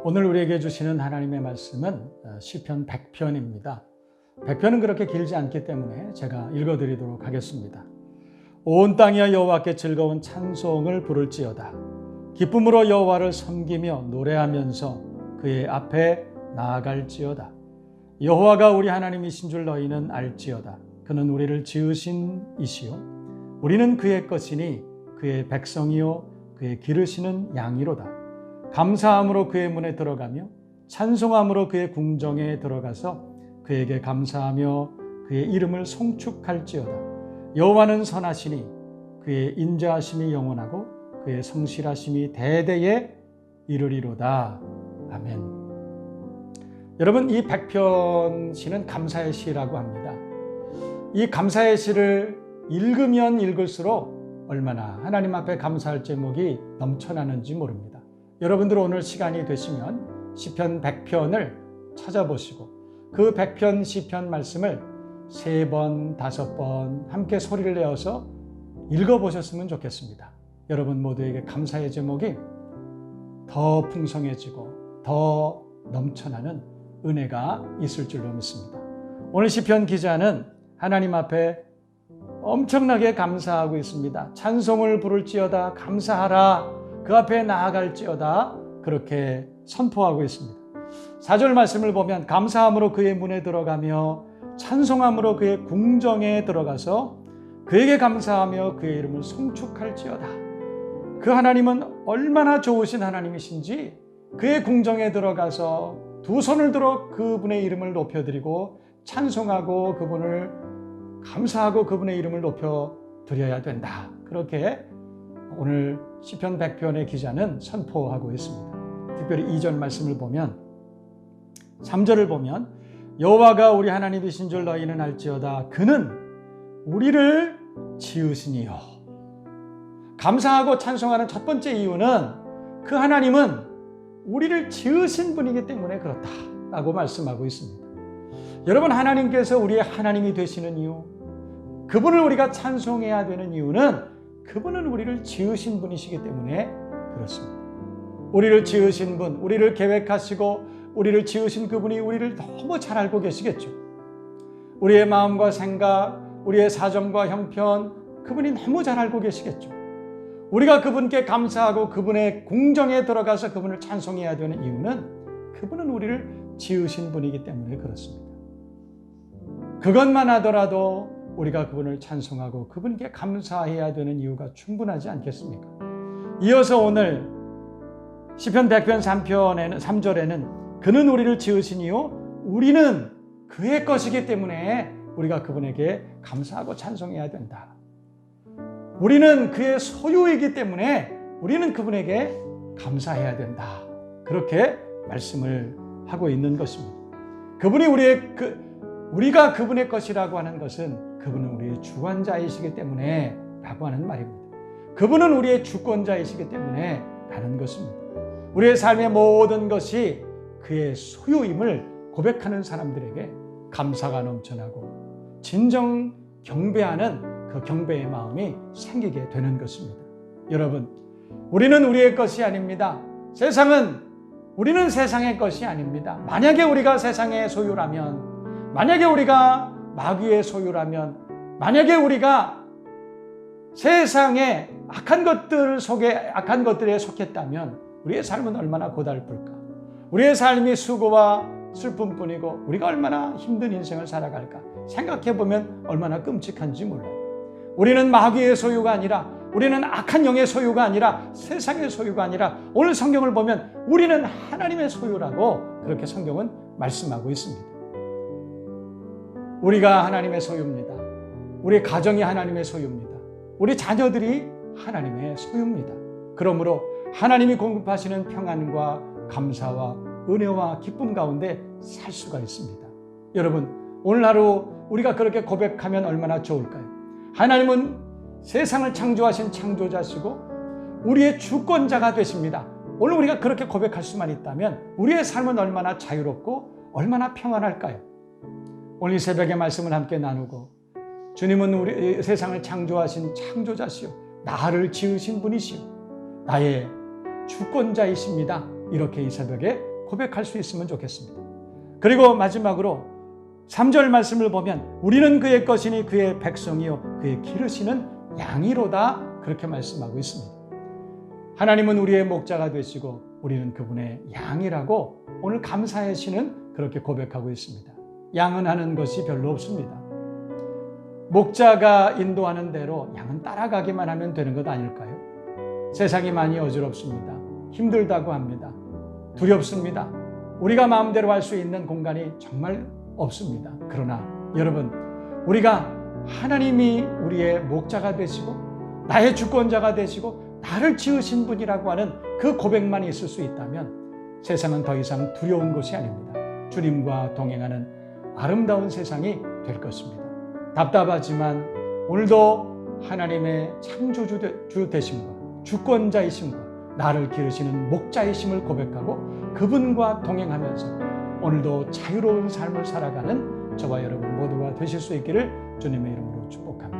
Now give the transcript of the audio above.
오늘 우리에게 주시는 하나님의 말씀은 시편 100편입니다. 100편은 그렇게 길지 않기 때문에 제가 읽어드리도록 하겠습니다. 온 땅이여 여호와께 즐거운 찬송을 부를지어다. 기쁨으로 여호와를 섬기며 노래하면서 그의 앞에 나아갈지어다. 여호와가 우리 하나님이신 줄 너희는 알지어다. 그는 우리를 지으신 이시요 우리는 그의 것이니 그의 백성이요 그의 기르시는 양이로다. 감사함으로 그의 문에 들어가며 찬송함으로 그의 궁정에 들어가서 그에게 감사하며 그의 이름을 송축할지어다. 여호와는 선하시니 그의 인자하심이 영원하고 그의 성실하심이 대대에 이르리로다. 아멘. 여러분, 이 100편 시는 감사의 시라고 합니다. 이 감사의 시를 읽으면 읽을수록 얼마나 하나님 앞에 감사할 제목이 넘쳐나는지 모릅니다. 여러분들 오늘 시간이 되시면 시편 100편을 찾아보시고 그 100편 시편 말씀을 3번, 5번 함께 소리를 내어서 읽어보셨으면 좋겠습니다. 여러분 모두에게 감사의 제목이 더 풍성해지고 더 넘쳐나는 은혜가 있을 줄로 믿습니다. 오늘 시편 기자는 하나님 앞에 엄청나게 감사하고 있습니다. 찬송을 부를지어다, 감사하라, 그 앞에 나아갈지어다, 그렇게 선포하고 있습니다. 4절 말씀을 보면 감사함으로 그의 문에 들어가며 찬송함으로 그의 궁정에 들어가서 그에게 감사하며 그의 이름을 송축할지어다. 그 하나님은 얼마나 좋으신 하나님이신지 그의 궁정에 들어가서 두 손을 들어 그분의 이름을 높여드리고 찬송하고 그분을 감사하고 그분의 이름을 높여드려야 된다. 그렇게 오늘 시편 100편의 기자는 선포하고 있습니다. 특별히 2절 말씀을 보면 3절을 보면 여호와가 우리 하나님이신 줄 너희는 알지어다. 그는 우리를 지으시니요. 감사하고 찬송하는 첫 번째 이유는 그 하나님은 우리를 지으신 분이기 때문에 그렇다라고 말씀하고 있습니다. 여러분, 하나님께서 우리의 하나님이 되시는 이유, 그분을 우리가 찬송해야 되는 이유는 그분은 우리를 지으신 분이시기 때문에 그렇습니다. 우리를 지으신 분, 우리를 계획하시고 우리를 지으신 그분이 우리를 너무 잘 알고 계시겠죠. 우리의 마음과 생각, 우리의 사정과 형편, 그분이 너무 잘 알고 계시겠죠. 우리가 그분께 감사하고 그분의 궁정에 들어가서 그분을 찬송해야 되는 이유는 그분은 우리를 지으신 분이기 때문에 그렇습니다. 그것만 하더라도 우리가 그분을 찬송하고 그분께 감사해야 되는 이유가 충분하지 않겠습니까? 이어서 오늘 시편 100편 3절에는 그는 우리를 지으시니요 우리는 그의 것이기 때문에 우리가 그분에게 감사하고 찬송해야 된다. 우리는 그의 소유이기 때문에 우리는 그분에게 감사해야 된다. 그렇게 말씀을 하고 있는 것입니다. 그분이 우리가 그분의 것이라고 하는 것은 그분은 우리의 주관자이시기 때문에 라고 하는 말입니다. 그분은 우리의 주권자이시기 때문에 라는 것입니다. 우리의 삶의 모든 것이 그의 소유임을 고백하는 사람들에게 감사가 넘쳐나고 진정 경배하는 그 경배의 마음이 생기게 되는 것입니다. 여러분, 우리는 우리의 것이 아닙니다. 우리는 세상의 것이 아닙니다. 만약에 우리가 세상의 소유라면, 만약에 우리가 마귀의 소유라면, 만약에 우리가 세상의 악한 것들에 속했다면 우리의 삶은 얼마나 고달플까? 우리의 삶이 수고와 슬픔뿐이고 우리가 얼마나 힘든 인생을 살아갈까? 생각해보면 얼마나 끔찍한지 몰라요. 우리는 마귀의 소유가 아니라, 우리는 악한 영의 소유가 아니라, 세상의 소유가 아니라 오늘 성경을 보면 우리는 하나님의 소유라고 그렇게 성경은 말씀하고 있습니다. 우리가 하나님의 소유입니다. 우리 가정이 하나님의 소유입니다. 우리 자녀들이 하나님의 소유입니다. 그러므로 하나님이 공급하시는 평안과 감사와 은혜와 기쁨 가운데 살 수가 있습니다. 여러분, 오늘 하루 우리가 그렇게 고백하면 얼마나 좋을까요? 하나님은 세상을 창조하신 창조자시고 우리의 주권자가 되십니다. 오늘 우리가 그렇게 고백할 수만 있다면 우리의 삶은 얼마나 자유롭고 얼마나 평안할까요? 오늘 이 새벽의 말씀을 함께 나누고 주님은 우리 세상을 창조하신 창조자시오, 나를 지으신 분이시오, 나의 주권자이십니다. 이렇게 이 새벽에 고백할 수 있으면 좋겠습니다. 그리고 마지막으로 3절 말씀을 보면 우리는 그의 것이니 그의 백성이요 그의 기르시는 양이로다 그렇게 말씀하고 있습니다. 하나님은 우리의 목자가 되시고 우리는 그분의 양이라고 오늘 감사의 시는 그렇게 고백하고 있습니다. 양은 하는 것이 별로 없습니다. 목자가 인도하는 대로 양은 따라가기만 하면 되는 것 아닐까요? 세상이 많이 어지럽습니다. 힘들다고 합니다. 두렵습니다. 우리가 마음대로 할 수 있는 공간이 정말 없습니다. 그러나 여러분, 우리가 하나님이 우리의 목자가 되시고 나의 주권자가 되시고 나를 지으신 분이라고 하는 그 고백만 있을 수 있다면 세상은 더 이상 두려운 것이 아닙니다. 주님과 동행하는 아름다운 세상이 될 것입니다. 답답하지만 오늘도 하나님의 창조주 되심과 주권자이심과 나를 기르시는 목자이심을 고백하고 그분과 동행하면서 오늘도 자유로운 삶을 살아가는 저와 여러분 모두가 되실 수 있기를 주님의 이름으로 축복합니다.